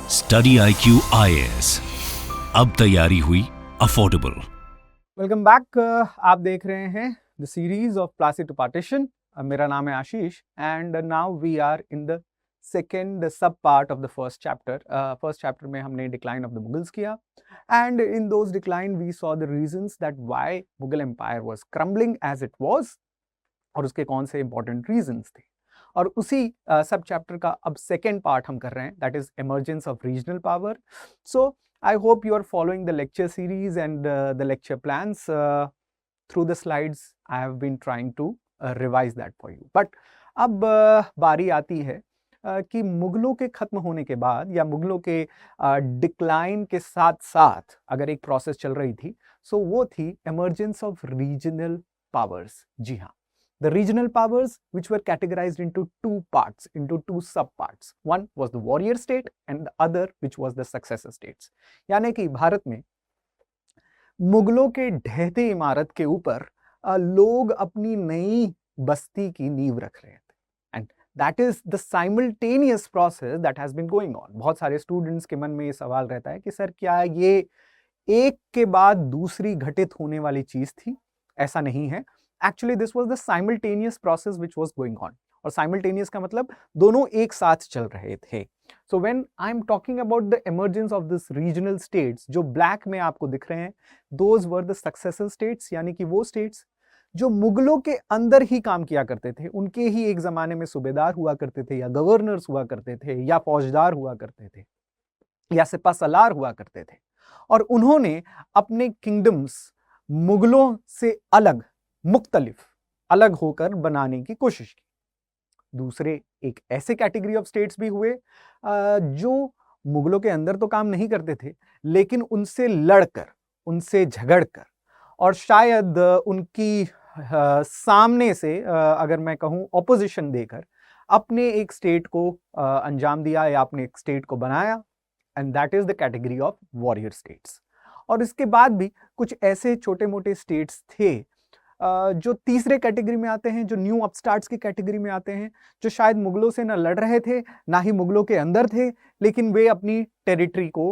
Study IQ IAS, अब तैयारी हुई अफोर्डेबल। Welcome back. आप देख रहे हैं the series of Plassey to partition. मेरा नाम है Ashish and now we are in the second sub part of the first chapter. First chapter में हमने डिक्लाइन ऑफ द मुगल्स किया and in those decline we saw the reasons that why Mughal empire was crumbling as it was और उसके कौन से important reasons थे। और उसी सब चैप्टर का अब सेकेंड पार्ट हम कर रहे हैं, that is emergence of regional power. So I hope you are following the lecture series and the lecture plans. Through the slides, I have been trying to revise that for you. But अब बारी आती है कि मुगलों के खत्म होने के बाद या मुगलों के डिक्लाइन के साथ साथ अगर एक प्रोसेस चल रही थी, सो वो थी emergence of regional powers. जी हाँ, the regional powers which were categorized into two parts, into two subparts. One was the warrior state and the other which was the successor states. यानी कि भारत में मुगलों के ढहते इमारत के ऊपर लोग अपनी नई बस्ती की नींव रख रहे थे, and that is the simultaneous process that has been going on. बहुत सारे स्टूडेंट्स के मन में ये सवाल रहता है कि सर क्या ये एक के बाद दूसरी घटित होने वाली चीज थी? ऐसा नहीं है। Actually, this was the simultaneous process which was going on. और simultaneous का मतलब दोनों एक साथ चल रहे थे। So when I'm talking about the emergence of this regional states, जो black में आपको दिख रहे हैं, those were the successor states, यानी कि वो states जो मुगलों के अंदर ही काम किया करते थे, उनके ही एक जमाने में सूबेदार हुआ करते थे या गवर्नर्स हुआ करते थे या फौजदार हुआ करते थे या सिपा सलार हुआ करते थे, और उन्होंने अपने किंगडम्स मुगलों से अलग मुख्तलिफ अलग होकर बनाने की कोशिश की। दूसरे एक ऐसे कैटेगरी ऑफ स्टेट्स भी हुए जो मुगलों के अंदर तो काम नहीं करते थे, लेकिन उनसे लड़कर, उनसे झगड़कर और शायद उनकी सामने से अगर मैं कहूं ऑपोजिशन देकर अपने एक स्टेट को अंजाम दिया या अपने एक स्टेट को बनाया, and that is the category of warrior states. और इसके बाद भी कुछ ऐसे छोटे मोटे स्टेट्स थे जो तीसरे कैटेगरी में आते हैं, जो न्यू अपस्टार्ट्स की कैटेगरी में आते हैं, जो शायद मुगलों से ना लड़ रहे थे ना ही मुगलों के अंदर थे, लेकिन वे अपनी टेरिटरी को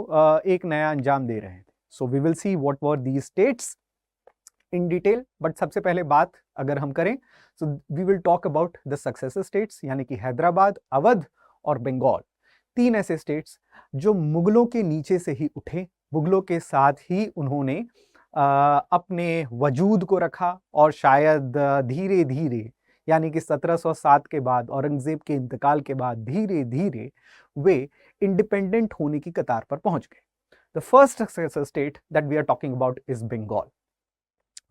एक नया अंजाम दे रहे थे। So we will see what were these states in detail. But सबसे पहले बात अगर हम करें, so we will talk about the successor states, यानी कि हैदराबाद, अवध और बंगाल। तीन ऐसे स्टेट्स जो मुगलों के नीचे से ही उठे, मुगलों के साथ ही उन्होंने अपने वजूद को रखा और शायद धीरे धीरे, यानी कि 1707 के बाद औरंगजेब के इंतकाल के बाद धीरे धीरे वे इंडिपेंडेंट होने की कतार पर पहुंच गए। The first successor state that we are talking about is Bengal,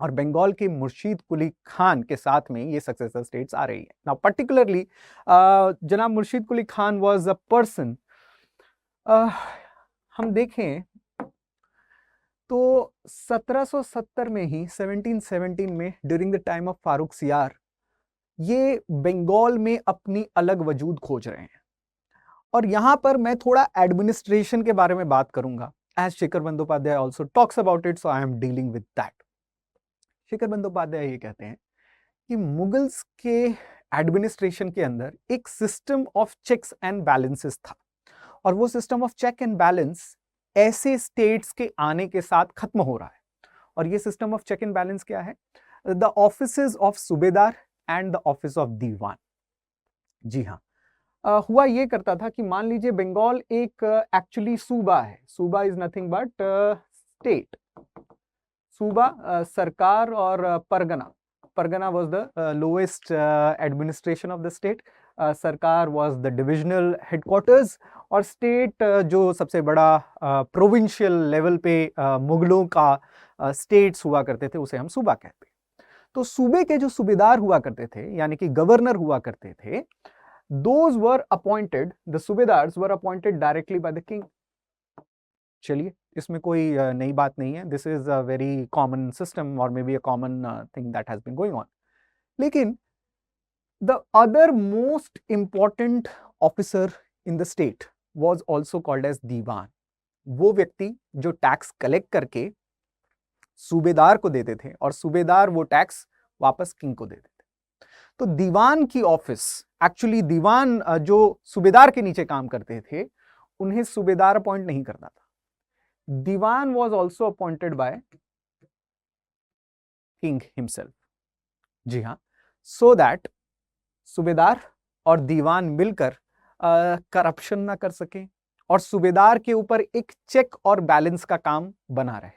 और बंगाल के मुर्शीद कुली खान के साथ में ये सक्सेसर स्टेट्स आ रही है। नाउ पर्टिकुलरली जनाब Murshid Quli Khan was a person, हम देखें तो 1770 में ही 1717 में during the time of Farooq सियार ये बंगाल में अपनी अलग वजूद खोज रहे हैं। और यहां पर मैं थोड़ा एडमिनिस्ट्रेशन के बारे में बात करूंगा, as Shekhar Bandyopadhyay also talks about it, so I am dealing with that. Shekhar Bandyopadhyay ये कहते हैं कि मुगल्स के एडमिनिस्ट्रेशन के अंदर एक system of checks and balances था, और वो system of check and balance ऐसे स्टेट्स के आने के साथ खत्म हो रहा है। और ये system of check and balance क्या है? The offices of subedar and the office of diwan. जी हाँ, हुआ ये करता था कि मान लीजिए बंगाल एक एक्चुअली सूबा है, सूबा इज नथिंग बट स्टेट। सूबा सरकार और Pargana, Pargana was the lowest administration of the state, सरकार वाज द डिविजनल हेडक्वार्टर्स, और स्टेट जो सबसे बड़ा प्रोविंशियल लेवल पे मुगलों का स्टेट्स हुआ करते थे, उसे हम सूबा कहते हैं। तो सूबे के जो सूबेदार हुआ करते थे, यानी कि गवर्नर हुआ करते थे, those were appointed, the subedars were appointed directly by the king. चलिए, इसमें कोई नई बात नहीं है, this is a very common system और may be a common thing that has been going on. लेकिन the other most important officer in the state was also called as diwan. वो व्यक्ति जो टैक्स कलेक्ट करके सूबेदार को देते थे और सूबेदार वो टैक्स वापस किंग को देते थे। तो दीवान की ऑफिस, एक्चुअली दीवान जो सूबेदार के नीचे काम करते थे, उन्हें सूबेदार अपॉइंट नहीं करता था, diwan was also appointed by king himself. जी हाँ, सो दैट सूबेदार और दीवान मिलकर करप्शन ना कर सके और सूबेदार के ऊपर एक चेक और बैलेंस का काम बना रहे।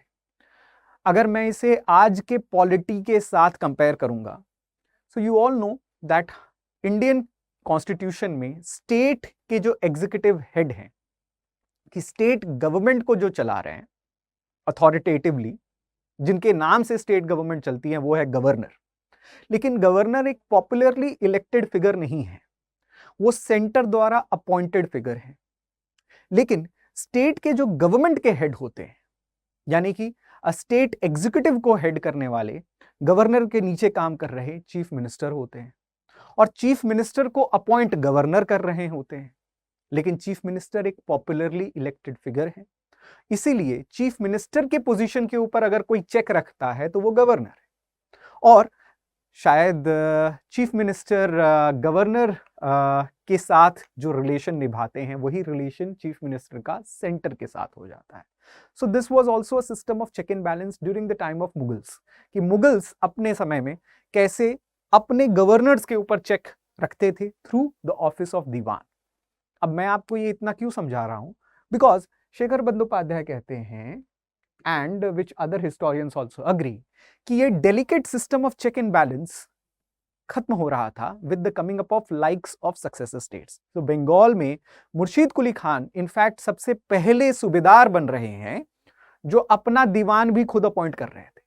अगर मैं इसे आज के पॉलिटी के साथ कंपेयर करूंगा, so you all know that Indian constitution में स्टेट के जो एग्जीक्यूटिव हेड हैं, कि स्टेट गवर्नमेंट को जो चला रहे हैं अथॉरिटेटिवली, जिनके नाम से स्टेट गवर्नमेंट चलती है, वो है गवर्नर। लेकिन गवर्नर एक पॉपुलरली इलेक्टेड फिगर नहीं है, वो सेंटर द्वारा अपॉइंटेड फिगर है। लेकिन स्टेट के जो गवर्नमेंट के हेड होते हैं, यानी कि स्टेट एग्जीक्यूटिव को हेड करने वाले, गवर्नर के नीचे काम कर रहे चीफ मिनिस्टर होते हैं, और चीफ मिनिस्टर को अपॉइंट गवर्नर कर रहे होते हैं। लेकिन चीफ मिनिस्टर एक पॉपुलरली इलेक्टेड फिगर है, इसीलिए चीफ मिनिस्टर के पोजीशन के ऊपर अगर कोई चेक रखता है तो वो गवर्नर है। और शायद चीफ मिनिस्टर गवर्नर के साथ जो रिलेशन निभाते हैं, वही रिलेशन चीफ मिनिस्टर का सेंटर के साथ हो जाता है। So this was also a system of check and balance during the time of Mughals, कि मुगल्स अपने समय में कैसे अपने गवर्नर्स के ऊपर चेक रखते थे थ्रू द ऑफिस ऑफ दीवान। अब मैं आपको ये इतना क्यों समझा रहा हूं, बिकॉज शेखर बंदोपाध्याय कहते हैं, and which other historians also agree, कि ये delicate system of check and balance खत्म हो रहा था with the coming up of likes of successive states. तो बंगाल में मुर्शीद कुली खान इनफैक्ट सबसे पहले सूबेदार बन रहे हैं जो अपना दीवान भी खुद अपॉइंट कर रहे थे,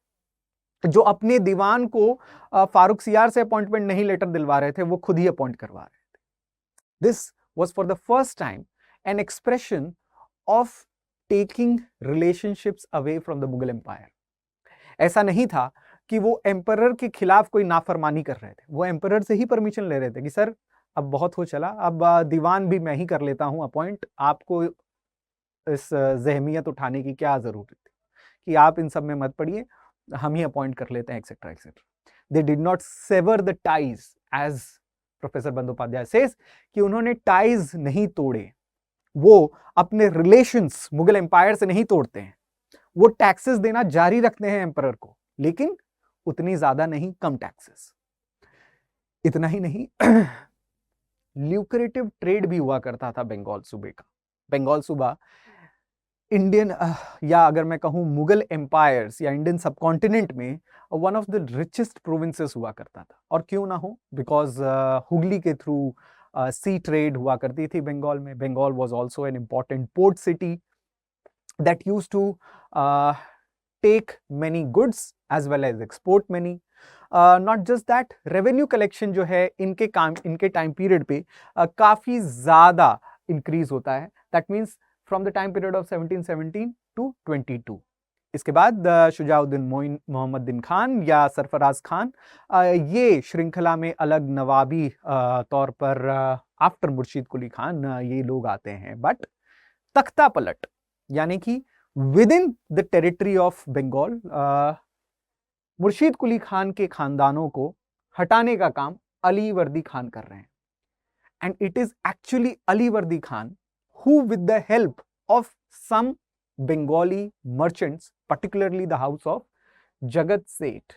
जो अपने दीवान को फारूक सियार से अपॉइंटमेंट नहीं लेटर दिलवा रहे थे, वो खुद ही अपॉइंट करवा रहे थे। This was for the first time an expression of taking relationships away from the Mughal Empire. ऐसा नहीं था कि वो एम्परर के खिलाफ कोई नाफरमानी कर रहे थे, वो एम्परर से ही परमिशन ले रहे थे कि सर अब बहुत हो चला, अब दीवान भी मैं ही कर लेता हूं अपॉइंट, आपको इस जहमियत उठाने की क्या जरूरत थी कि आप इन सब में मत पड़िए, हम ही अपॉइंट कर लेते हैं, etcetera etcetera. They did not sever the ties as professor Bandyopadhyay says, कि उन्होंने टाइज नहीं तोड़े, वो अपने रिलेशंस मुगल एम्पायर से नहीं तोड़ते हैं, वो टैक्सेस देना जारी रखते हैं एम्परर को, लेकिन उतनी ज्यादा नहीं, कम टैक्सेस। इतना ही नहीं, ल्यूक्रेटिव ट्रेड भी हुआ करता था बंगाल सूबे का। बंगाल सूबा इंडियन या अगर मैं कहूं मुगल एम्पायर्स या इंडियन सबकॉन्टिनेंट में one of the richest provinces हुआ करता था। और क्यों ना हो, बिकॉज हुगली के थ्रू सी ट्रेड हुआ करती थी बंगाल में। Bengal was also an important port city that used to take many goods as well as export many. Not just that, revenue collection जो है इनके टाइम पीरियड पे काफी ज्यादा इंक्रीज होता है। That means from the time period of 1717 to 22। इसके बाद शुजाउद्दीन मोहम्मद दिन खान या सरफराज खान, ये श्रृंखला में अलग नवाबी तौर पर आफ्टर मुर्शीद कुली खान ये लोग आते हैं। बट तख्ता पलट यानी कि within the territory of Bengal Murshid Quli Khan के खानदानों को हटाने का काम अली वर्दी खान कर रहे हैं। And it is actually Ali Vardi Khan who with the help of some Bengali merchants, particularly the house of जगत सेठ,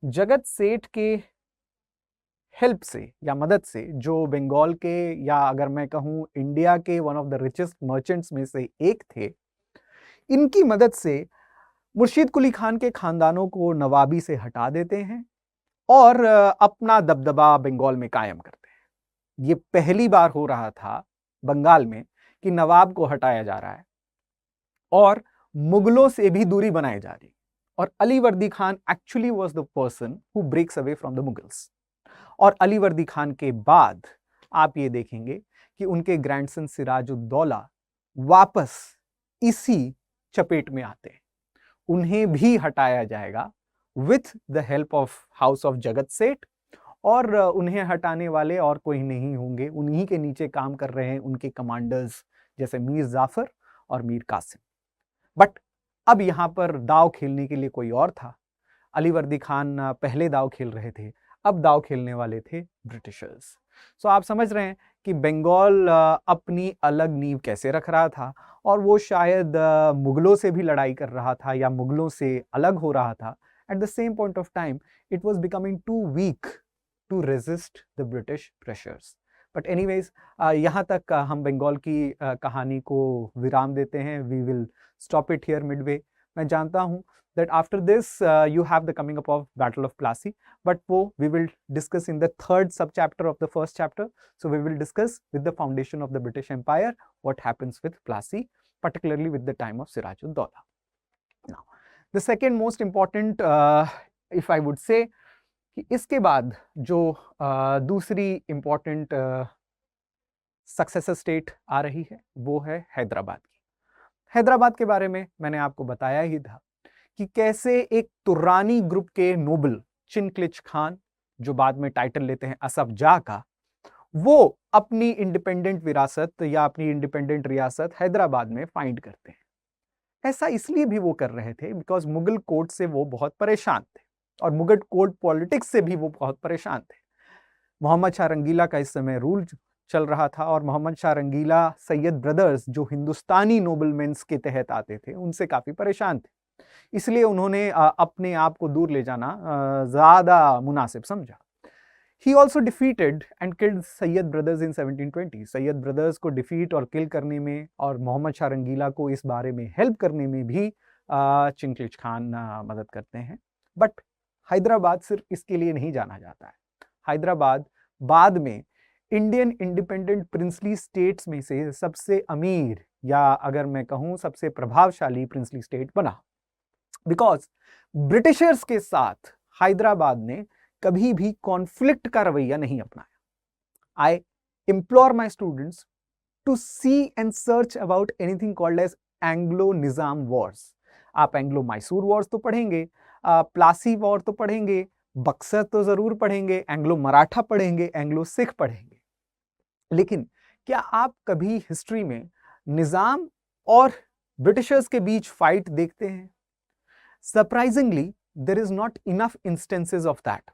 जगत सेठ के हेल्प से या मदद से, जो बंगाल के या अगर मैं कहूं इंडिया के one of the richest merchants में से एक थे, इनकी मदद से मुर्शीद कुली खान के खानदानों को नवाबी से हटा देते हैं और अपना दबदबा बंगाल में कायम करते हैं। ये पहली बार हो रहा था बंगाल में कि नवाब को हटाया जा रहा है और मुगलों से भी दूरी बनाई जा रही। और Ali Vardi Khan actually was the person who breaks away from the Mughals. और अली वर्दी खान के बाद आप ये देखेंगे कि उनके ग्रैंडसन सिराजुद्दौला वापस इसी चपेट में आते हैं, उन्हें भी हटाया जाएगा with the help of house of जगत सेठ। और उन्हें हटाने वाले और कोई नहीं होंगे, उन्हीं के नीचे काम कर रहे हैं उनके कमांडर्स जैसे मीर जाफर और मीर कासिम। बट अब यहां पर दाव खेलने के लिए कोई और था। अली वर्दी खान पहले दाव खेल रहे थे, अब दाव खेलने वाले थे ब्रिटिशर्स। सो आप समझ रहे हैं कि बंगाल अपनी अलग नींव कैसे रख रहा था, और वो शायद मुगलों से भी लड़ाई कर रहा था या मुगलों से अलग हो रहा था. At the same point of time it was becoming too weak to resist the British pressures. But anyways, यहाँ तक हम बंगाल की कहानी को विराम देते हैं. We will stop it here midway. मैं जानता हूँ that after this you have the coming up of Battle of Plassey, but we will discuss in the third subchapter of the first chapter. So we will discuss with the foundation of the British Empire what happens with Plassey, particularly with the time of Siraj-ud-Daulah. Now the second most important, if I would say, कि इसके बाद जो दूसरी important successor state आ रही है वो है हैदराबाद की. हैदराबाद के बारे में मैंने आपको बताया ही था कि कैसे एक तुर्रानी ग्रुप के नोबल चिनक्लिच खान, जो बाद में टाइटल लेते हैं असफ जाह का, वो अपनी इंडिपेंडेंट विरासत या अपनी इंडिपेंडेंट रियासत हैदराबाद में फाइंड करते हैं. ऐसा इसलिए भी वो कर रहे थे बिकॉज मुगल कोर्ट से वो बहुत परेशान थे और मुगल कोर्ट पॉलिटिक्स से भी वो बहुत परेशान थे. मोहम्मद शाह रंगीला का इस समय रूल चल रहा था और मोहम्मद शाह रंगीला सैयद ब्रदर्स, जो हिंदुस्तानी नोबलमेंस के तहत आते थे, उनसे काफी परेशान थे. इसलिए उन्होंने अपने आप को दूर ले जाना ज्यादा मुनासिब समझा. He also defeated and killed Syed brothers in 1720. Syed brothers को डिफीट और किल करने में और मोहम्मद शाह रंगीला को इस बारे में हेल्प करने में भी चिंक्लिज खान मदद करते हैं. बट हैदराबाद सिर्फ इसके लिए नहीं जाना जाता है. हैदराबाद बाद में इंडियन इंडिपेंडेंट प्रिंसली स्टेट्स में से सबसे अमीर, या अगर मैं कहूं सबसे प्रभावशाली प्रिंसली स्टेट बना. बिकॉज ब्रिटिशर्स के साथ हैदराबाद ने कभी भी कॉन्फ्लिक्ट का रवैया नहीं अपनाया. आई implore my students to see and search about anything called as एंग्लो-निजाम Wars. आप एंग्लो मैसूर वॉर्स तो पढ़ेंगे, प्लासी वॉर तो पढ़ेंगे, बक्सर तो जरूर पढ़ेंगे, एंग्लो मराठा पढ़ेंगे, एंग्लो सिख पढ़ेंगे. लेकिन क्या आप कभी हिस्ट्री में निजाम और ब्रिटिशर्स के बीच फाइट देखते हैं? Surprisingly there is not enough instances of that.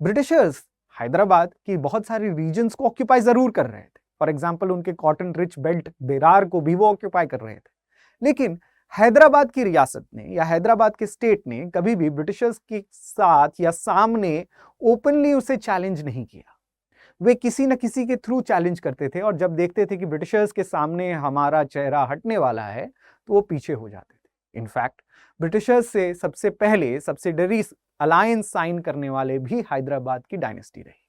Britishers Hyderabad की बहुत सारी रीजन्स को ऑक्यूपाई जरूर कर रहे थे. फॉर एग्जांपल उनके कॉटन रिच बेल्ट बेरार को भी वो ऑक्यूपाई कर रहे थे. लेकिन हैदराबाद की रियासत ने या हैदराबाद के स्टेट ने कभी भी ब्रिटिशर्स के साथ या सामने ओपनली उसे चैलेंज नहीं किया. वे किसी न किसी के थ्रू चैलेंज करते थे और जब देखते थे कि ब्रिटिशर्स के सामने हमारा चेहरा हटने वाला है तो वो पीछे हो जाते थे. इनफैक्ट ब्रिटिशर्स से सबसे पहले सब्सिडरी अलायंस साइन करने वाले भी हैदराबाद की डायनेस्टी रही.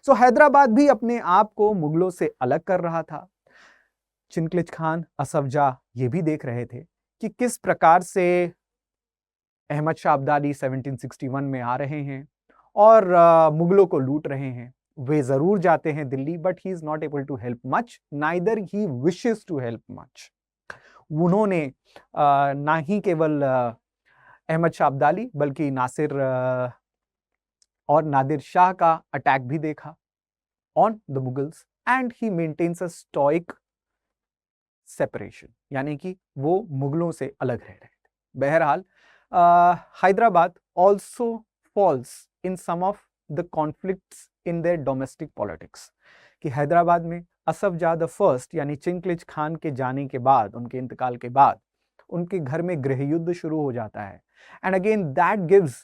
सो हैदराबाद भी अपने आप को मुगलों से अलग कर रहा था. चिनक्लिज खान, असफ जाह ये भी देख रहे थे कि किस प्रकार से अहमद शाह अब्दाली 1761 में आ रहे हैं और मुगलों को लूट रहे हैं. वे जरूर जाते हैं Delhi, but he is not able to help much, neither he wishes to help much. उन्होंने ना ही केवल अहमद शाह अब्दाली बल्कि नासिर और नादिर शाह का अटैक भी देखा on the Mughals, and he maintains a stoic separation, यानी कि वो मुगलों से अलग रह रहे थे. बहरहाल Hyderabad also falls in some of the conflicts in their domestic politics. कि हैदराबाद में असफ जाह द फर्स्ट यानी चिंक्लिज खान के जाने के बाद, उनके इंतकाल के बाद, उनके घर में गृह युद्ध शुरू हो जाता है. And again that gives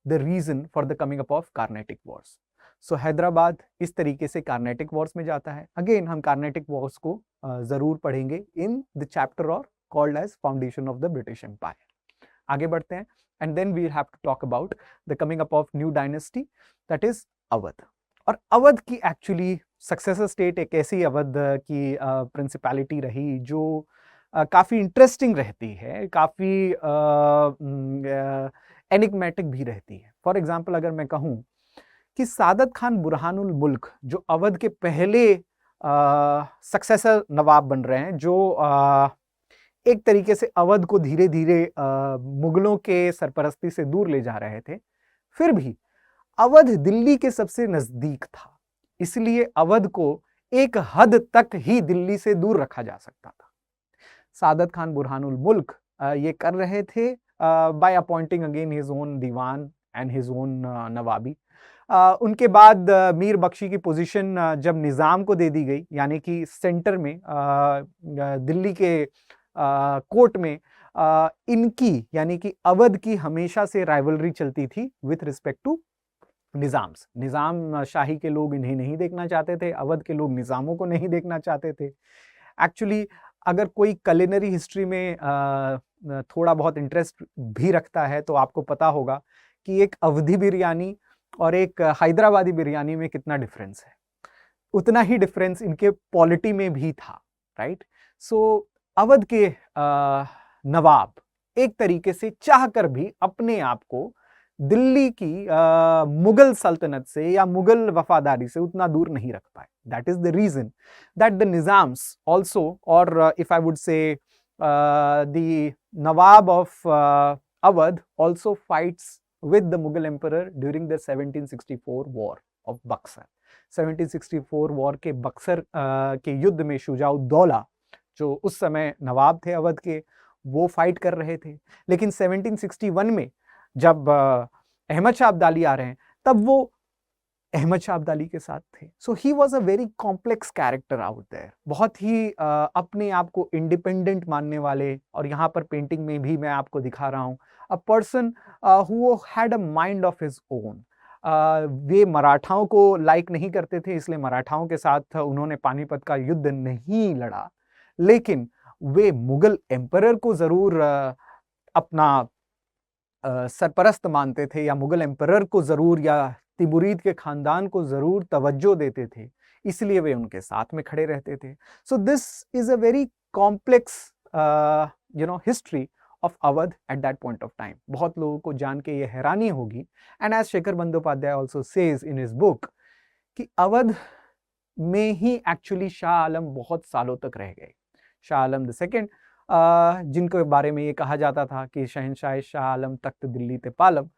the reason for the coming up of Carnatic wars. So Hyderabad इस तरीके से कार्नेटिक वॉर्स में जाता है. अगेन हम कार्नेटिक वॉर्स को जरूर पढ़ेंगे इन द चैप्टर और called as foundation of the British empire. आगे बढ़ते हैं and then we will have to talk about the coming up of new dynasty, that is Awadh. और अवध की एक्चुअली सक्सेसर स्टेट एक ऐसी अवध की प्रिंसिपैलिटी रही जो काफ़ी इंटरेस्टिंग रहती है, काफ़ी एनिग्मेटिक भी रहती है. फॉर एग्जांपल अगर मैं कहूँ कि सादत खान बुरहानुल मुल्क जो अवध के पहले सक्सेसर नवाब बन रहे हैं, जो एक तरीके से अवध को धीरे धीरे मुगलों के सरपरस्ती से दूर ले जा रहे थे, फिर भी अवध दिल्ली के सबसे नजदीक था, इसलिए अवध को एक हद तक ही दिल्ली से दूर रखा जा सकता था. सादत खान बुरहानुल मुल्क ये कर रहे थे by appointing again his own diwan and his own nawabi. उनके बाद मीर बख्शी की पोजीशन जब निज़ाम को दे दी गई, यानी कि सेंटर में दिल्ली के कोर्ट में इनकी यानी कि अवध की हमेशा से राइवलरी चलती थी विथ रिस्पेक्ट टू निज़ाम शाही के लोग इन्हें नहीं देखना चाहते थे, अवध के लोग निज़ामों को नहीं देखना चाहते थे। एक्चुअली अगर कोई कलिनरी हिस्ट्री में थोड़ा बहुत इंटरेस्ट भी रखता है तो आपको पता होगा कि एक अवधी बिरयानी और एक हैदराबादी बिरयानी में कितना डिफरेंस है। उतना ही डिफरेंस इनके पॉलिटी में भी था, राइट। सो अवध के नवाब एक तरीके से चाहकर भी अपने आप को दिल्ली की मुगल सल्तनत से या मुगल वफादारी से उतना दूर नहीं रख पाए। That is the reason that the Nizams also, और if I would say the Nawab of Awadh also fights with the Mughal emperor during the 1764 war of Buxar. 1764 war के बक्सर के युद्ध में शुजाउद्दौला जो उस समय नवाब थे अवध के, वो फाइट कर रहे थे। लेकिन 1761 में जब अहमद शाह अब्दाली आ रहे हैं तब वो अहमद शाह अब्दाली के साथ थे। So he was a very complex character out there, बहुत ही अपने आप को इंडिपेंडेंट मानने वाले, और यहाँ पर पेंटिंग में भी मैं आपको दिखा रहा हूँ a person who had a mind of his own. वे मराठाओं को लाइक नहीं करते थे, इसलिए मराठाओं के साथ उन्होंने पानीपत का युद्ध नहीं लड़ा, लेकिन वे मुगल एम्परर को जरूर अपना सरपरस्त मानते थे, या मुगल एम्परर को जरूर या तिमुरीद के खानदान को जरूर तवज्जो देते थे, इसलिए वे उनके साथ में खड़े रहते थे। So this is a very complex history of Awadh at that point of time. बहुत लोगों को जान के ये हैरानी होगी, and as Shekhar Bandyopadhyay also says in his book कि अवध में ही एक्चुअली शाह आलम बहुत सालों तक रह गए। शाह आलम द सेकेंड, जिनके बारे में ये कहा जाता था कि शहनशाह शाह आलम तख्त दिल्ली ते पालम,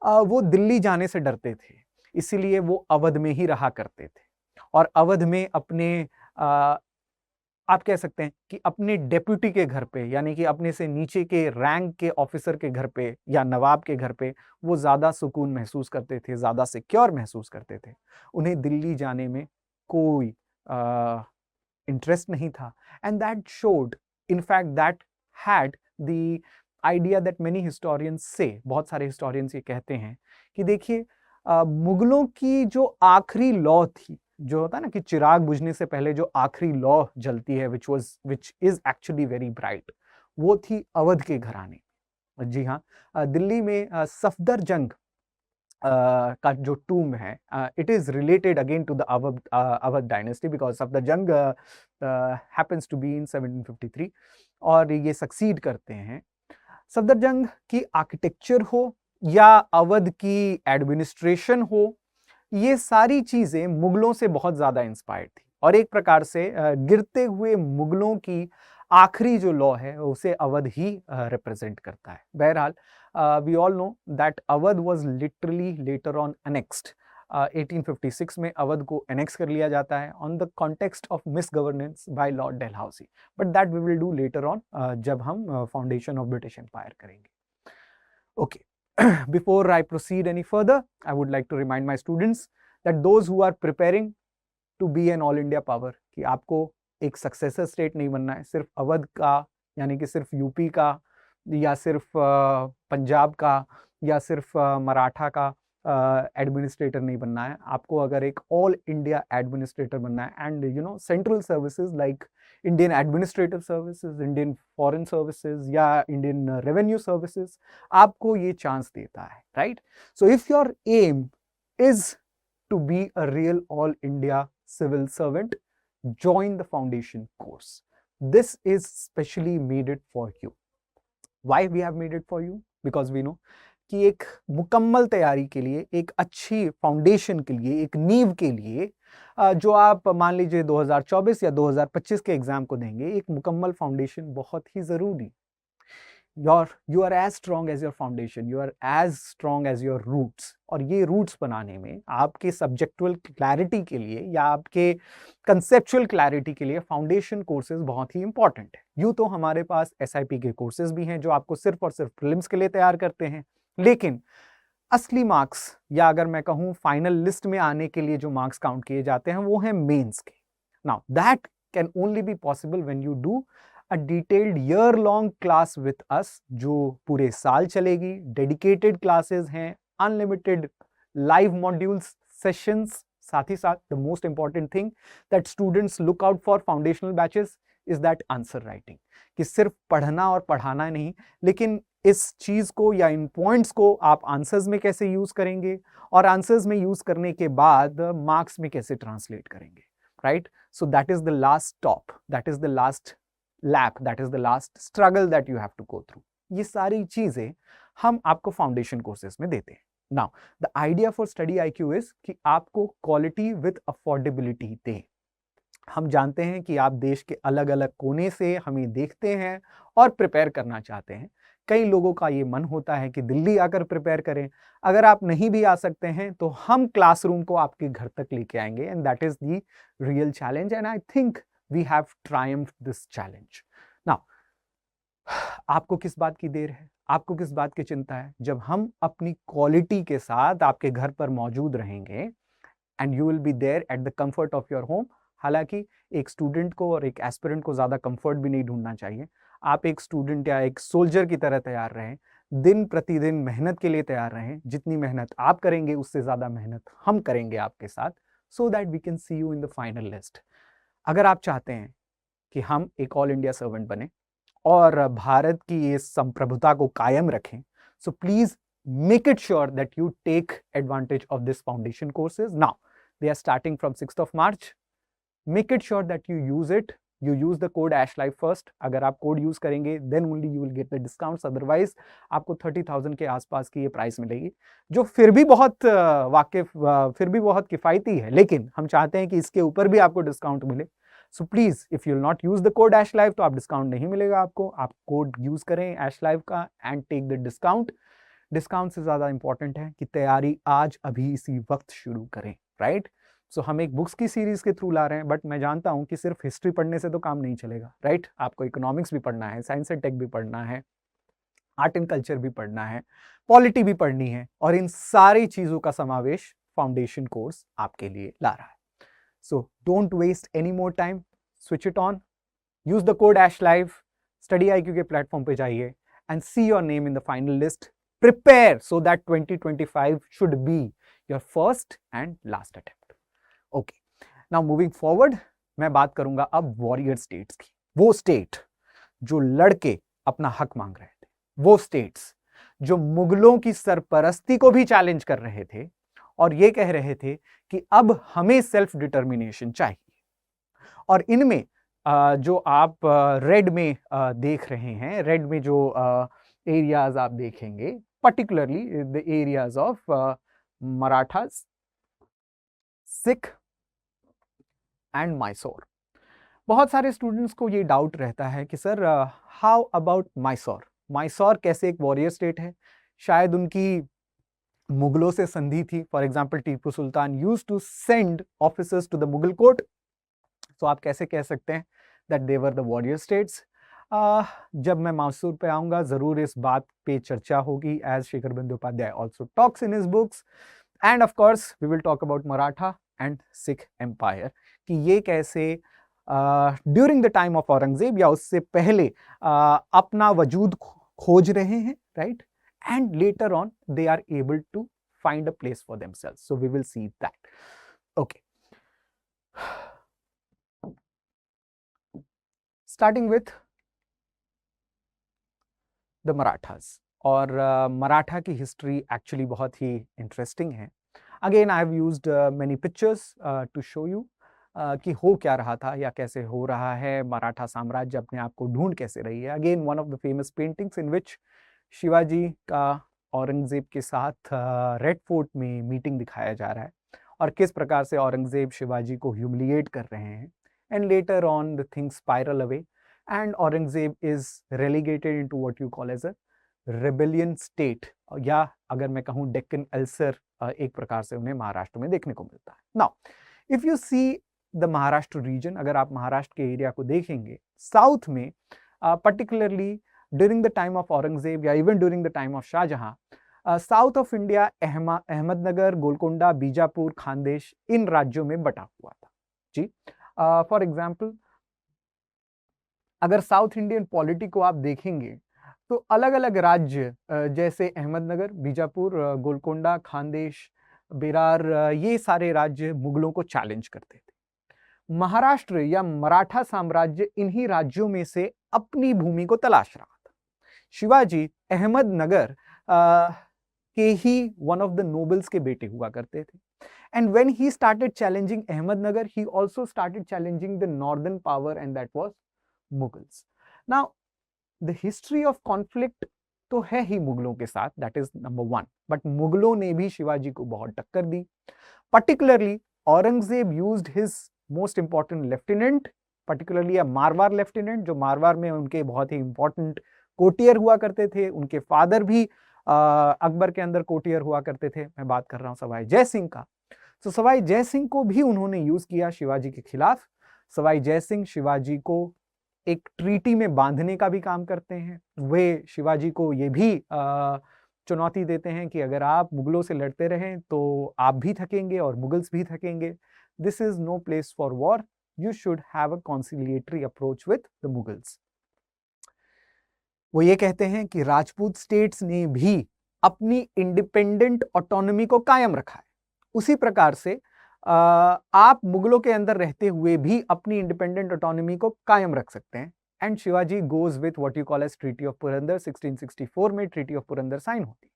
वो दिल्ली जाने से डरते थे, इसीलिए वो अवध में ही रहा करते थे, और अवध में अपने आप कह सकते हैं कि अपने डेप्यूटी के घर पे, यानी कि अपने से नीचे के रैंक के ऑफिसर के घर पे या नवाब के घर पे वो ज़्यादा सुकून महसूस करते थे, ज़्यादा सिक्योर महसूस करते थे। उन्हें दिल्ली जाने में कोई इंटरेस्ट नहीं था, and that showed, in fact that had the idea that many historians say, बहुत सारे historians ये कहते हैं कि देखिए मुगलों की जो आखिरी लौ थी, जो होता है ना कि चिराग बुझने से पहले जो आखिरी लौ जलती है, which is actually very bright, वो थी अवध के घराने। जी हाँ, दिल्ली में सफदरजंग का जो टूम है, it is related again to the Awadh dynasty, because Safdarjung happens to be in 1753, और ये सक्सीड करते हैं। सफदरजंग की आर्किटेक्चर हो या अवध की एडमिनिस्ट्रेशन हो, ये सारी चीजें मुगलों से बहुत ज्यादा इंस्पायर्ड थी, और एक प्रकार से गिरते हुए मुगलों की आखिरी जो लॉ है उसे अवध ही रिप्रेजेंट करता है। बहरहाल we all know that Awadh was literally later on annexed. 1856 में अवध को एनेक्स कर लिया जाता है on the context of misgovernance by Lord Dalhousie, but that we will do later on जब हम foundation of British Empire करेंगे। Okay, before I proceed any further, I would like to remind my students that those who are preparing to be an all India power, कि आपको एक successor state नहीं बनना है, सिर्फ अवध का यानी कि सिर्फ यूपी का या सिर्फ पंजाब का या सिर्फ मराठा का एडमिनिस्ट्रेटर नहीं बनना है। आपको अगर एक ऑल इंडिया एडमिनिस्ट्रेटर बनना है, and you know central services like Indian administrative services, Indian foreign services या इंडियन रेवेन्यू सर्विसेज आपको ये चांस देता है, right. So if your aim is to be a real all India civil servant, join the foundation course. This is specially made it for you. Why we have made it for you? Because we know कि एक मुकम्मल तैयारी के लिए, एक अच्छी foundation के लिए, एक नींव के लिए, जो आप मान लीजिए 2024 या 2025 के एग्जाम को देंगे, एक मुकम्मल फाउंडेशन बहुत ही जरूरी। You are as strong as your foundation, you are as strong as your roots, और ये रूट्स बनाने में आपके सब्जेक्टुअल क्लैरिटी के लिए या आपके कंसेप्चुअल क्लैरिटी के लिए फाउंडेशन कोर्सेज बहुत ही इंपॉर्टेंट है। यूँ तो हमारे पास SIP के कोर्सेज भी हैं जो आपको सिर्फ और सिर्फ प्रीलिम्स के लिए तैयार करते हैं, लेकिन असली मार्क्स या अगर मैं कहूं फाइनल लिस्ट में आने के लिए जो मार्क्स काउंट किए जाते हैं वो हैं मेंस के। Now that can only be possible when you do a detailed year long class with us, जो पूरे साल चलेगी। डेडिकेटेड क्लासेस हैं, अनलिमिटेड लाइव मॉड्यूल्स, सेशंस। साथ ही साथ the most important thing that students look out for foundational batches is that answer writing, कि सिर्फ पढ़ना और पढ़ाना नहीं, लेकिन इस चीज को या इन पॉइंट्स को आप आंसर्स में कैसे यूज करेंगे और आंसर्स में यूज करने के बाद मार्क्स में कैसे ट्रांसलेट करेंगे, right? So that is the last stop, that is the last lap, that is the last struggle that you have to go through. ये सारी चीजें हम आपको फाउंडेशन कोर्सेज में देते हैं। Now the idea for study IQ is कि आपको क्वालिटी विद अफोर्डेबिलिटी दें। हम जानते हैं कि आप देश के अलग अलग कोने से हमें देखते हैं और प्रिपेयर करना चाहते हैं। कई लोगों का ये मन होता है कि दिल्ली आकर प्रिपेयर करें। अगर आप नहीं भी आ सकते हैं तो हम क्लासरूम को आपके घर तक लेके आएंगे, and that is the real challenge, and I think we have triumphed this challenge. Now आपको किस बात की देर है, आपको किस बात की चिंता है? जब हम अपनी क्वालिटी के साथ आपके घर पर मौजूद रहेंगे and you will be there at the comfort of your home. हालांकि एक स्टूडेंट को और एक एस्पिरेंट को ज्यादा कंफर्ट भी नहीं ढूंढना चाहिए। आप एक स्टूडेंट या एक सोल्जर की तरह तैयार रहें, दिन प्रतिदिन मेहनत के लिए तैयार रहें। जितनी मेहनत आप करेंगे उससे ज्यादा मेहनत हम करेंगे आपके साथ, so that we can see you in the final list. अगर आप चाहते हैं कि हम एक ऑल इंडिया सर्वेंट बने और भारत की इस संप्रभुता को कायम रखें, so please make it sure that you take advantage of this foundation courses. Now they are starting from 6th of March. Make it sure that you use it. You use the code ASHLIVE first. अगर आप code use करेंगे then only you will get the discounts. Otherwise आपको 30,000 के आसपास की ये price मिलेगी, जो फिर भी बहुत फिर भी बहुत किफायती है, लेकिन हम चाहते हैं कि इसके ऊपर भी आपको डिस्काउंट मिले। So please if you will not use the code ASHLIVE तो आप डिस्काउंट नहीं मिलेगा आपको। आप कोड यूज करें ASHLIVE का and take the discount. Discount से ज्यादा इंपॉर्टेंट है कि तैयारी आज अभी इसी वक्त शुरू करें, राइट? सो हम एक बुक्स की सीरीज के थ्रू ला रहे हैं, बट मैं जानता हूं कि सिर्फ हिस्ट्री पढ़ने से तो काम नहीं चलेगा, राइट? आपको इकोनॉमिक्स भी पढ़ना है, साइंस एंड टेक भी पढ़ना है, आर्ट एंड कल्चर भी पढ़ना है, पॉलिटी भी पढ़नी है, और इन सारी चीजों का समावेश फाउंडेशन कोर्स आपके लिए ला रहा है। So don't waste any more time, switch it on, use the code ASHLIVE, study IQ के प्लेटफॉर्म पे जाइए and see your name in the final list. Prepare so that 2025 should be your first and last attempt. Okay. Now moving forward, मैं बात करूंगा अब warrior states की। वो state जो लड़के अपना हक मांग रहे थे, वो स्टेट्स जो मुगलों की सरपरस्ती को भी चैलेंज कर रहे थे और ये कह रहे थे कि अब हमें सेल्फ डिटर्मिनेशन चाहिए। और इनमें जो आप रेड में देख रहे हैं, रेड में जो एरियाज आप देखेंगे, particularly the areas of Marathas, Sikh and Mysore. बहुत सारे स्टूडेंट्स को ये डाउट रहता है कि sir how about Mysore, Mysore कैसे एक वॉरियर स्टेट है? शायद उनकी मुगलों से संधि थी। For example Tipu Sultan used to send officers to the Mughal court, तो आप कैसे कह सकते हैं that they were the warrior states? जब मैं मैसूर पे आऊंगा जरूर इस बात पे चर्चा होगी, as Shekhar Bandyopadhyay also talks in his books, and of course we will talk about Maratha and Sikh empire, कि ये कैसे during the time of Aurangzeb या उससे पहले अपना वजूद खोज रहे हैं, right? And later on they are able to find a place for themselves, so we will see that. Okay, starting with the Marathas. और मराठा की हिस्ट्री एक्चुअली बहुत ही इंटरेस्टिंग है। Again I have used many pictures to show you कि हो क्या रहा था या कैसे हो रहा है, मराठा साम्राज्य अपने आप को ढूंढ कैसे रही है। Again one of the famous paintings in which Shivaji का औरंगजेब के साथ रेड फोर्ट में मीटिंग दिखाया जा रहा है और किस प्रकार से औरंगजेब शिवाजी को ह्यूमिलिएट कर रहे हैं, and later on the things spiral away and Aurangzeb is relegated into what you call as a rebellion state, या अगर मैं कहूँ डेक्कन अल्सर एक प्रकार से उन्हें महाराष्ट्र में देखने को मिलता है। Now if you see the Maharashtra region, अगर आप महाराष्ट्र के एरिया को देखेंगे, साउथ में particularly during the time of Aurangzeb या even during the time of Shahjahan, south of India Ahmednagar, Golconda, Bijapur, Khandesh इन राज्यों में बटा हुआ था जी। फॉर एग्जाम्पल अगर साउथ इंडियन पॉलिटी को आप देखेंगे तो अलग अलग राज्य जैसे अहमदनगर, बीजापुर, गोलकोंडा, खानदेश, बेरार, ये सारे राज्य मुगलों को चैलेंज करते थे। महाराष्ट्र या मराठा साम्राज्य इन्हीं राज्यों में से अपनी भूमि को तलाश रहा था। शिवाजी अहमदनगर के ही वन ऑफ द नोबल्स के बेटे हुआ करते थे। And when he started challenging Ahmednagar, he also started challenging the northern power and that was Mughals. Now the history of conflict तो है ही मुगलों के साथ, that is number one, but मुगलों ने भी शिवाजी को बहुत टक्कर दी। Particularly Aurangzeb used his most important lieutenant, particularly a Marwar lieutenant, जो मारवार में उनके बहुत ही इंपॉर्टेंट कोटियर हुआ करते थे। उनके फादर भी अकबर के अंदर कोटियर हुआ करते थे। मैं बात कर रहा हूं सवाई जय सिंह का। तो सवाई जय सिंह को भी उन्होंने यूज किया शिवाजी के खिलाफ। सवाई जय सिंह शिवाजी को एक ट्रीटी में बांधने का भी काम करते हैं। वे शिवाजी को ये भी चुनौती देते हैं कि अगर आप मुगलों से लड़ते रहें तो आप भी थकेंगे और मुगल्स भी थकेंगे। This is no place for war, you should have a conciliatory approach with the Mughals. वो ये कहते हैं कि राजपूत स्टेट्स ने भी अपनी इंडिपेंडेंट ऑटोनॉमी को कायम रखा है, उसी प्रकार से आप मुगलों के अंदर रहते हुए भी अपनी इंडिपेंडेंट ऑटोनॉमी को कायम रख सकते हैं। And Shivaji goes with what you call as treaty of Purandar. 1664 में ट्रीटी ऑफ पुरंदर साइन होती है।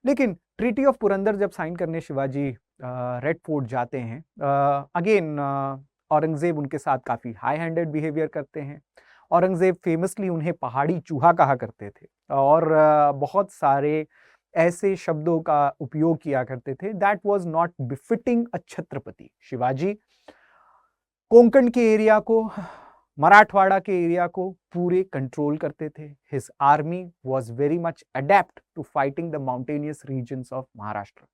लेकिन ट्रीटी ऑफ पुरंदर जब साइन करने शिवाजी रेड फोर्ट जाते हैं, अगेन औरंगजेब उनके साथ काफी हाई हैंडेड बिहेवियर करते हैं। औरंगजेब फेमसली उन्हें पहाड़ी चूहा कहा करते थे और बहुत सारे ऐसे शब्दों का उपयोग किया करते थे दैट वाज नॉट बिफिटिंग अ छत्रपति। शिवाजी कोंकण के एरिया को, मराठवाड़ा के एरिया को पूरे कंट्रोल करते थे। His army was very much adept to fighting the mountainous regions of Maharashtra.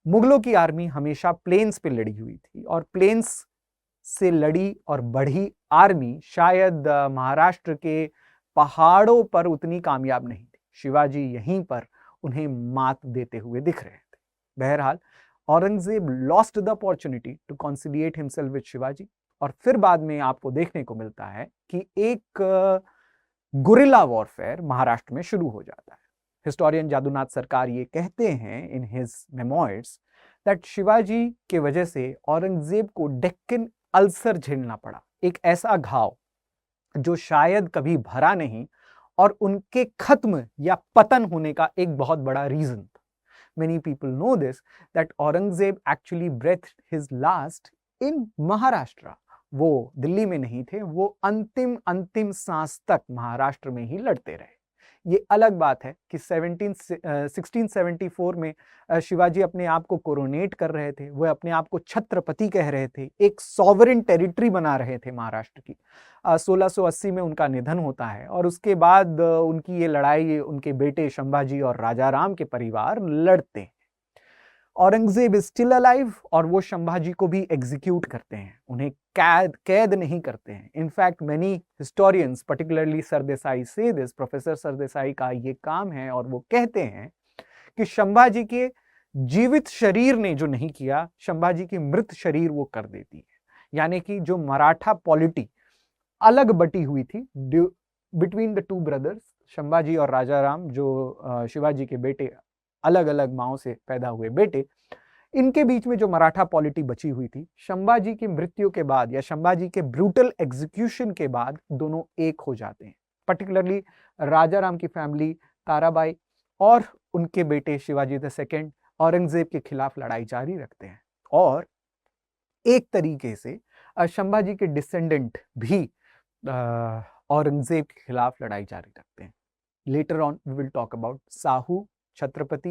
मुगलों की आर्मी हमेशा प्लेन्स पे लड़ी हुई थी और प्लेन्स से लड़ी और बढ़ी आर्मी शायद महाराष्ट्र के पहाड़ों पर उतनी कामयाब नहीं थी। शिवाजी यहीं पर उन्हें मात देते हुए दिख रहे थे। बहरहाल Aurangzeb lost the opportunity to conciliate himself with Shivaji और फिर बाद में आपको देखने को मिलता है कि एक गुरिल्ला वॉरफेयर महाराष्ट्र में शुरू हो जाता है। हिस्टोरियन जादूनाथ सरकार ये कहते हैं in his memoirs that Shivaji के वजह से औरंगजेब को डेक्कन अल्सर झेलना पड़ा, एक ऐसा घाव जो शायद कभी भरा नहीं और उनके खत्म या पतन होने का एक बहुत बड़ा रीजन था। Many people know this that Aurangzeb actually breathed his last in Maharashtra. वो दिल्ली में नहीं थे, वो अंतिम सांस तक महाराष्ट्र में ही लड़ते रहे। ये अलग बात है कि 1674 में शिवाजी अपने आप को कोरोनेट कर रहे थे, वो अपने आप को छत्रपति कह रहे थे, एक सॉवरेन टेरिटरी बना रहे थे महाराष्ट्र की। 1680 में उनका निधन होता है और उसके बाद उनकी ये लड़ाई उनके बेटे संभाजी और राजा राम के परिवार लड़ते हैं। औरंगजेब इज स्टिल अलाइव और वो संभाजी को भी एग्जीक्यूट करते हैं, उन्हें कैद नहीं करते हैं। In fact many historians particularly Sardesai से दिस, प्रोफेसर सरदेसाई का ये काम है और वो कहते हैं कि संभाजी के जीवित शरीर ने जो नहीं किया, संभाजी की मृत शरीर वो कर देती है। यानी कि जो मराठा पॉलिटी अलग बटी हुई थी between the two brothers, Sambhaji और राजा राम, जो शिवाजी के बेटे, अलग अलग माओं से पैदा हुए बेटे, इनके बीच में जो मराठा पॉलिटी बची हुई थी, संभाजी की मृत्यु के बाद या संभाजी के ब्रूटल एग्जीक्यूशन के बाद दोनों एक हो जाते हैं। पर्टिकुलरली राजा राम की फैमिली, ताराबाई और उनके बेटे शिवाजी द सेकेंड औरंगजेब के खिलाफ लड़ाई जारी रखते हैं और एक तरीके से संभाजी के डिसेंडेंट भी औरंगजेब के खिलाफ लड़ाई जारी रखते हैं। Later on we will talk about Sahu, Chhatrapati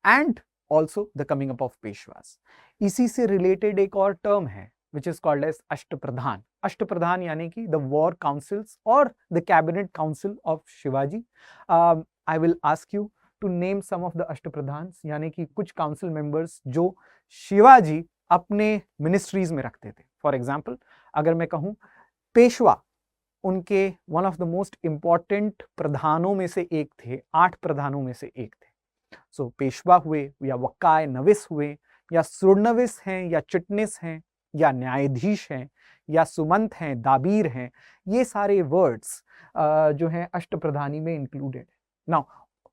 and also the coming up of Peshwas. इसी से रिलेटेड एक और टर्म है which is called as Ashtapradhan. Ashtapradhan यानी कि द वॉर काउंसिल्स और the cabinet council of Shivaji. I will ask you to name some of the Ashtapradhan, यानी कि कुछ काउंसिल मेंबर्स जो शिवाजी अपने मिनिस्ट्रीज में रखते थे। फॉर एग्जाम्पल अगर मैं कहूं पेशवा, उनके one of the most important प्रधानों में से एक थे, 8 प्रधानों में से एक थे। सो पेशवा हुए या वक्काय नविस हुए या सुरनविस हैं या चिटनिस हैं या न्यायाधीश हैं या सुमंत हैं, दाबीर हैं, ये सारे वर्ड्स जो हैं अष्टप्रधानी में इंक्लूडेड है। Now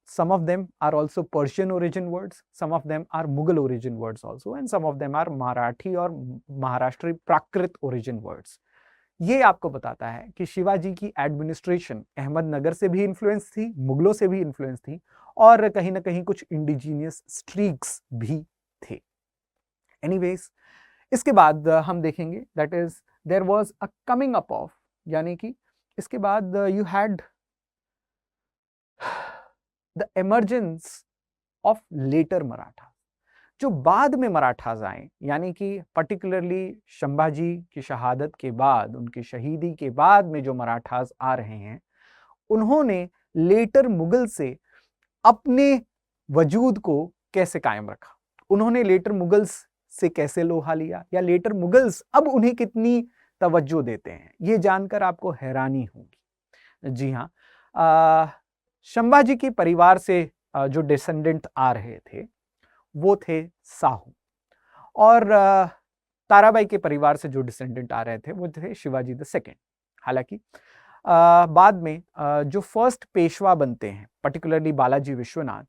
some of them are also Persian origin words, some of them are Mughal origin words also, and some of them are Marathi और महाराष्ट्री प्राकृत origin words। ये आपको बताता है कि शिवाजी की एडमिनिस्ट्रेशन अहमदनगर से भी इन्फ्लुएंस थी, मुगलों से भी इन्फ्लुएंस थी और कहीं ना कहीं कुछ इंडिजीनियस स्ट्रीक्स भी थे। एनीवेज, इसके बाद हम देखेंगे that is there was a coming up of, यानी कि इसके बाद you had the emergence of later Maratha, जो बाद में मराठाज आए, यानी कि पर्टिकुलरली संभाजी की शहादत के बाद, उनकी शहीदी के बाद में जो मराठाज आ रहे हैं, उन्होंने लेटर मुगल से अपने वजूद को कैसे कायम रखा, उन्होंने लेटर मुगल्स से कैसे लोहा लिया, या लेटर मुगल्स अब उन्हें कितनी तवज्जो देते हैं, ये जानकर आपको हैरानी होगी। जी हाँ, संभाजी के परिवार से जो डिसेंडेंट आ रहे थे वो थे साहू, और ताराबाई के परिवार से जो डिसेंडेंट आ रहे थे वो थे शिवाजी द सेकेंड। हालांकि बाद में जो फर्स्ट पेशवा बनते हैं, पर्टिकुलरली बालाजी विश्वनाथ,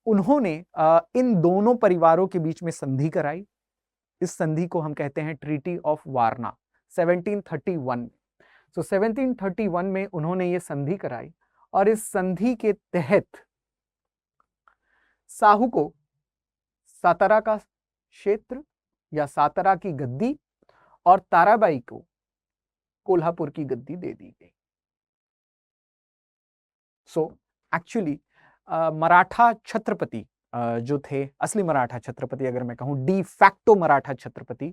उन्होंने इन दोनों परिवारों के बीच में संधि कराई। इस संधि को हम कहते हैं ट्रीटी ऑफ वारना, 1731 में। सो 1731 में उन्होंने ये संधि कराई, और इस संधि के तहत साहू को सातारा का क्षेत्र या सातारा की गद्दी और ताराबाई को कोल्हापुर की गद्दी दे दी गई। सो एक्चुअली मराठा छत्रपति जो थे, असली मराठा छत्रपति अगर मैं कहूं, डी फैक्टो मराठा छत्रपति,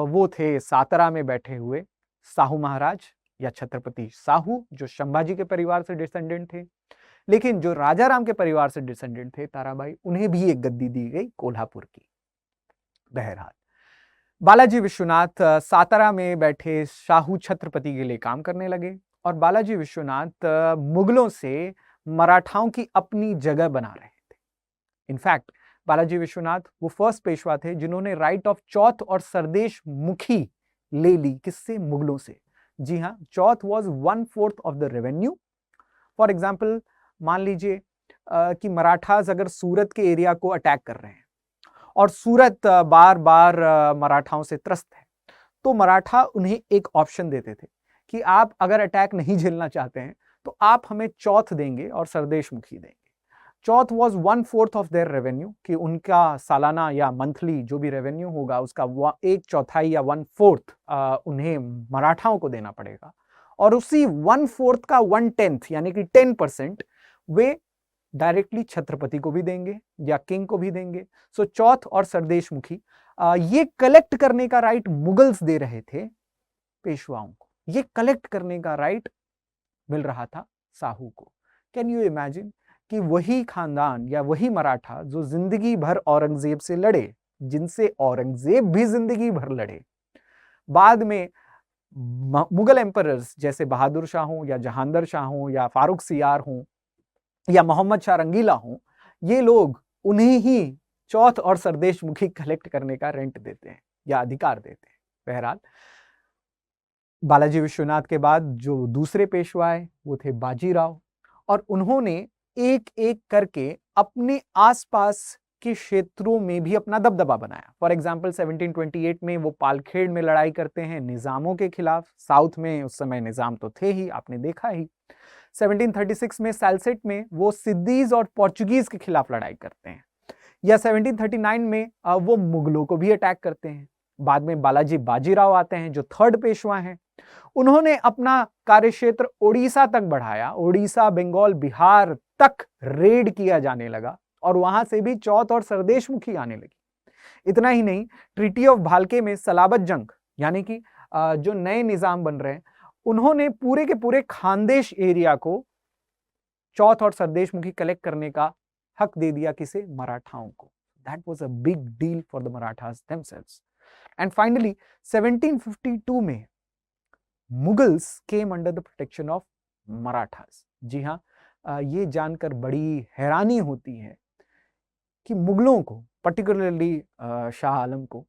वो थे सातारा में बैठे हुए साहू महाराज या छत्रपति साहू, जो संभाजी के परिवार से डिसेंडेंट थे। लेकिन जो राजा राम के परिवार से डिसेंडेंट थे, ताराबाई, उन्हें भी एक गद्दी दी गई कोल्हापुर की। बहरहाल, बालाजी विश्वनाथ सातारा में बैठे शाहू छत्रपति के लिए काम करने लगे, और बालाजी विश्वनाथ मुगलों से मराठाओं की अपनी जगह बना रहे थे। इनफैक्ट बालाजी विश्वनाथ वो फर्स्ट पेशवा थे जिन्होंने राइट ऑफ चौथ और सरदेश मुखी ले ली। किससे? मुगलों से। जी हाँ, chauth was 1/4 of the revenue. For example, मान लीजिए कि मराठास अगर सूरत के एरिया को अटैक कर रहे हैं और सूरत बार बार मराठाओं से त्रस्त है, तो मराठा उन्हें एक ऑप्शन देते थे कि आप अगर अटैक नहीं झेलना चाहते हैं तो आप हमें चौथ देंगे और सरदेश मुखी देंगे। चौथ वॉज 1/4 ऑफ देयर रेवेन्यू, कि उनका सालाना या मंथली जो भी रेवेन्यू होगा उसका 1/4 या 1/4 उन्हें मराठाओं को देना पड़ेगा, और उसी 1/4 का 1/10 यानी कि 10% वे डायरेक्टली छत्रपति को भी देंगे या किंग को भी देंगे। सो चौथ और सरदेश मुखी ये कलेक्ट करने का राइट मुगल्स दे रहे थे पेशवाओं को, ये कलेक्ट करने का राइट मिल रहा था साहू को। कैन यू इमेजिन कि वही खानदान या वही मराठा जो जिंदगी भर औरंगजेब से लड़े, जिनसे औरंगजेब भी जिंदगी भर लड़े, बाद में मुगल एम्परर्स जैसे बहादुर शाह हों या जहांगीर शाह हों या फारूक सियार हों या मोहम्मद शाह रंगीला हों, ये लोग उन्हें ही चौथ और सरदेश मुखी कलेक्ट करने का रेंट देते हैं या अधिकार देते हैं। बहरहाल, बालाजी विश्वनाथ के बाद जो दूसरे पेशवा आए वो थे बाजीराव, और उन्होंने एक एक करके अपने आसपास के क्षेत्रों में भी अपना दबदबा बनाया। फॉर एग्जाम्पल 1728 में वो पालखेड़ में लड़ाई करते हैं निजामों के खिलाफ। साउथ में उस समय निजाम तो थे ही, आपने देखा ही। 1736 में सालसेट में वो सिद्दीज और पोर्चुगीज के खिलाफ लड़ाई करते हैं, या 1739 में वो मुगलों को भी अटैक करते हैं। बाद में बालाजी बाजीराव आते हैं जो थर्ड पेशवा हैं। उन्होंने अपना कार्यक्षेत्र ओडिशा तक बढ़ाया, ओडिशा, बंगाल, बिहार तक रेड किया जाने लगा, और वहां से भी चौथ और सरदेश मुखी आने लगी। इतना ही नहीं, ट्रीटी ऑफ भालके में सलाबत जंग यानी कि जो नए निजाम बन रहे हैं, उन्होंने पूरे के पूरे खानदेश एरिया को चौथ और सरदेश मुखी कलेक्ट करने का हक दे दिया। किसे? मराठाओं को। That was a big deal for the Marathas themselves. And finally 1752 में Mughals came under the protection of Marathas. जी हाँ, ये जानकर बड़ी हैरानी होती है कि मुगलों को, पर्टिकुलरली शाह आलम को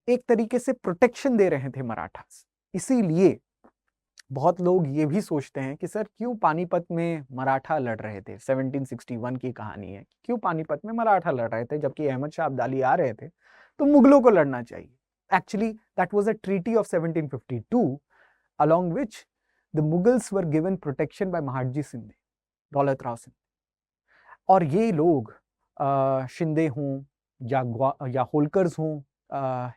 एक तरीके से प्रोटेक्शन दे रहे थे मराठास। इसीलिए बहुत लोग ये भी सोचते हैं कि सर क्यों पानीपत में मराठा लड़ रहे थे। 1761 की कहानी है, क्यों पानीपत में मराठा लड़ रहे थे जबकि अहमद शाह अब्दाली आ रहे थे, तो मुगलों को लड़ना चाहिए। Actually that was a treaty of 1752 along which the Mughals were given protection by Mahadji Shinde, दौलत राव शिंदे। और ये लोग शिंदे हों या होलकर्स हों,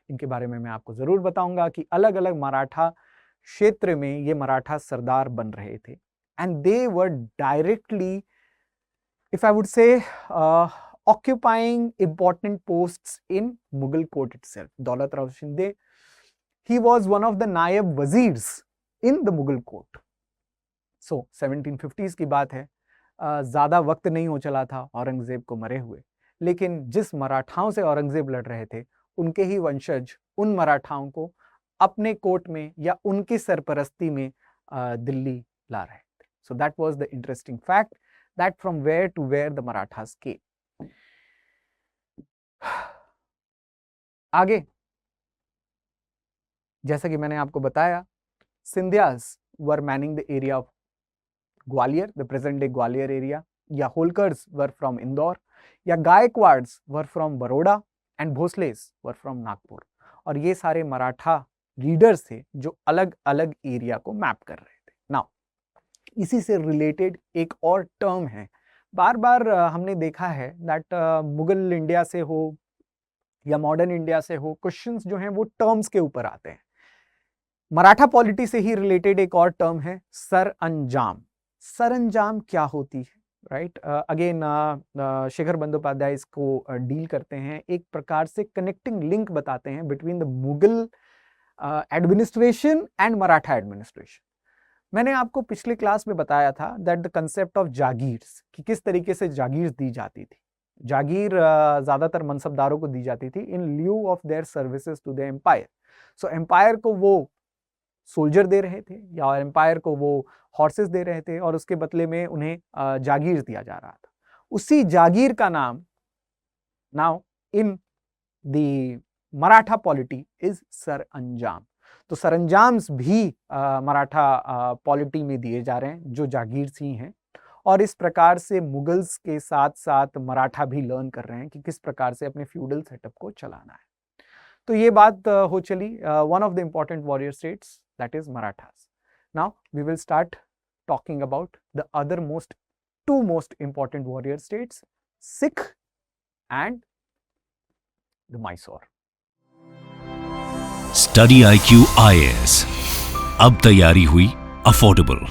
इनके बारे में मैं आपको जरूर बताऊंगा कि अलग अलग मराठा क्षेत्र में ये मराठा सरदार बन रहे थे। And they were directly, if I would say, occupying important posts in Mughal court itself. Daulat Rao Shinde, he was one of the naib wazirs in the Mughal court. So 1750s की बात है, ज्यादा वक्त नहीं हो चला था औरंगजेब को मरे हुए, लेकिन जिस मराठाओं से औरंगजेब लड़ रहे थे उनके ही वंशज उन मराठाओं को अपने कोर्ट में या उनकी सरपरस्ती में दिल्ली ला रहे थे। So that was the interesting fact that from where to where the Marathas came. आगे जैसा कि मैंने आपको बताया, Scindias were manning the area of Gwalior, the present day Gwalior area, या होलकर्स वर फ्रॉम इंदौर, या Gaekwads were from Baroda, and Bhosles were from Nagpur. और ये सारे मराठा लीडर्स थे जो अलग अलग एरिया को मैप कर रहे थे। नाउ इसी से रिलेटेड एक और टर्म है, बार बार हमने देखा है दैट मुगल इंडिया से हो या मॉडर्न इंडिया से हो, क्वेश्चंस जो हैं वो टर्म्स के ऊपर आते हैं। मराठा पॉलिटी से ही रिलेटेड एक और टर्म है सरअंजाम। सरअंजाम क्या होती है, राइट? अगेन शेखर बंदोपाध्याय इसको डील करते हैं, एक प्रकार से कनेक्टिंग लिंक बताते हैं between the Mughal administration and Maratha administration. मैंने आपको पिछले क्लास में बताया था that the concept of jagirs, कि किस तरीके से जागीर दी जाती थी। जागीर ज्यादातर मनसबदारों को दी जाती थी in lieu of their services to the empire. So empire को वो सोल्जर दे रहे थे या एम्पायर को वो हॉर्सेस दे रहे थे और उसके बदले में उन्हें जागीर दिया जा रहा था। उसी जागीर का नाम now in the Maratha polity is saranjam. तो सरअंजाम्स भी मराठा पॉलिटी में दिए जा रहे हैं जो जागीर्स ही हैं, और इस प्रकार से मुगल्स के साथ साथ मराठा भी लर्न कर रहे हैं कि किस प्रकार से अपने फ्यूडल सेटअप को चलाना है। तो ये बात हो चली one of the important warrior states, that is Marathas. Now we will start talking about the other two most important warrior states, Sikh and the Mysore. Study IQ IAS, अब तैयारी हुई अफोर्डेबल।